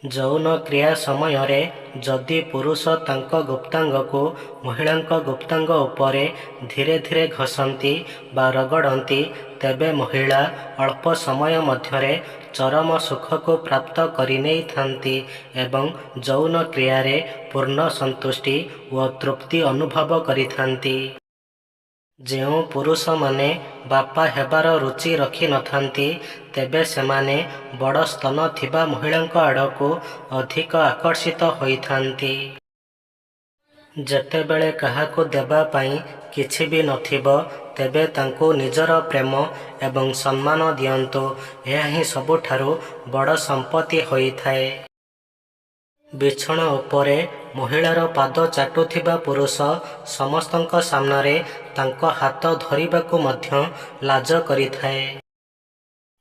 ଯୌନ କ୍ରିୟା ସମୟରେ ଯଦି ପୁରୁଷ ତାଙ୍କ ଗୁପ୍ତାଙ୍ଗକୁ ମହିଳାଙ୍କ ଗୁପ୍ତାଙ୍ଗ ଉପରେ ଧୀରେ ଧୀରେ ଘଷନ୍ତି ବା ରଗଡ଼ନ୍ତି, ତେବେ ମହିଳା ଅଳ୍ପ ସମୟ ମଧ୍ୟରେ ଚରମ ସୁଖକୁ ପ୍ରାପ୍ତ କରିନେଇଥାନ୍ତି ଏବଂ ଯୌନ କ୍ରିୟାରେ ପୂର୍ଣ୍ଣ ସନ୍ତୁଷ୍ଟି ଓ ତୃପ୍ତି ଅନୁଭବ କରିଥାନ୍ତି। ଯେଉଁ ପୁରୁଷମାନେ ବାପା ହେବାର ରୁଚି ରଖିନଥାନ୍ତି, ତେବେ ସେମାନେ ବଡ଼ ସ୍ତନ ଥିବା ମହିଳାଙ୍କ ଆଡ଼କୁ ଅଧିକ ଆକର୍ଷିତ ହୋଇଥାନ୍ତି। ଯେତେବେଳେ କାହାକୁ ଦେବା ପାଇଁ କିଛି ବି ନଥିବ, ତେବେ ତାଙ୍କୁ ନିଜର ପ୍ରେମ ଏବଂ ସମ୍ମାନ ଦିଅନ୍ତୁ। ଏହା ହିଁ ସବୁଠାରୁ ବଡ଼ ସମ୍ପତ୍ତି ହୋଇଥାଏ। ବିଛଣା ଉପରେ ମହିଳାର ପାଦ ଚାଟୁଥିବା ପୁରୁଷ ସମସ୍ତଙ୍କ ସାମ୍ନାରେ ତାଙ୍କ ହାତ ଧରିବାକୁ ମଧ୍ୟ ଲାଜ କରିଥାଏ।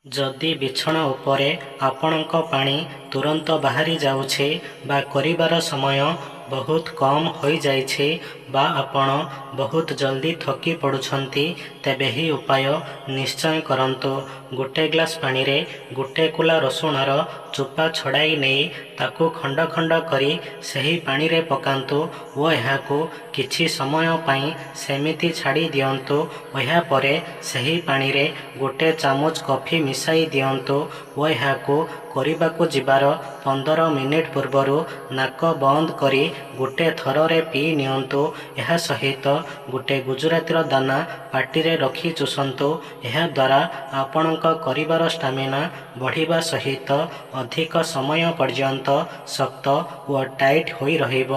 ଯଦି ବିଛଣା ଉପରେ ଆପଣଙ୍କ ପାଣି ତୁରନ୍ତ ବାହାରି ଯାଉଛି ବା କରିବାର ସମୟ ବହୁତ କମ୍ ହୋଇଯାଇଛି ବା ଆପଣ ବହୁତ ଜଲ୍ଦି ଥକି ପଡ଼ୁଛନ୍ତି, ତେବେ ଏହି ଉପାୟ ନିଶ୍ଚୟ କରନ୍ତୁ। ଗୋଟେ ଗ୍ଲାସ୍ ପାଣିରେ ଗୋଟେ କୁଲା ରସୁଣର ଚୋପା ଛଡ଼ାଇ ନେଇ ତାକୁ ଖଣ୍ଡ ଖଣ୍ଡ କରି ସେହି ପାଣିରେ ପକାନ୍ତୁ ଓ ଏହାକୁ କିଛି ସମୟ ପାଇଁ ସେମିତି ଛାଡ଼ି ଦିଅନ୍ତୁ। ଏହାପରେ ସେହି ପାଣିରେ ଗୋଟେ ଚାମଚ କଫି ମିଶାଇ ଦିଅନ୍ତୁ ଓ ଏହାକୁ କରିବାକୁ ଯିବାର 15 ମିନିଟ୍ ପୂର୍ବରୁ ନାକ ବନ୍ଦ କରି ଗୋଟେ ଥରରେ ପିଇ ନିଅନ୍ତୁ। ଏହା ସହିତ ଗୋଟେ ଗୁଜୁରାତିର ଦାନା ପାଟିରେ ରଖି ଚୁଷନ୍ତୁ। ଏହାଦ୍ୱାରା ଆପଣଙ୍କ କରିବାର ଷ୍ଟାମିନା ବଢ଼ିବା ସହିତ ଅଧିକ ସମୟ ପର୍ଯ୍ୟନ୍ତ ଶକ୍ତ ଓ ଟାଇଟ୍ ହୋଇ ରହିବ।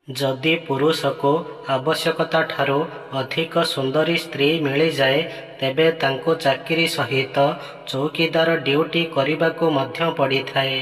ଯଦି ପୁରୁଷକୁ ଆବଶ୍ୟକତାଠାରୁ ଅଧିକ ସୁନ୍ଦରୀ ସ୍ତ୍ରୀ ମିଳିଯାଏ, ତେବେ ତାଙ୍କୁ ଚାକିରି ସହିତ ଚୌକିଦାର ଡ୍ୟୁଟି କରିବାକୁ ମଧ୍ୟ ପଡ଼ିଥାଏ।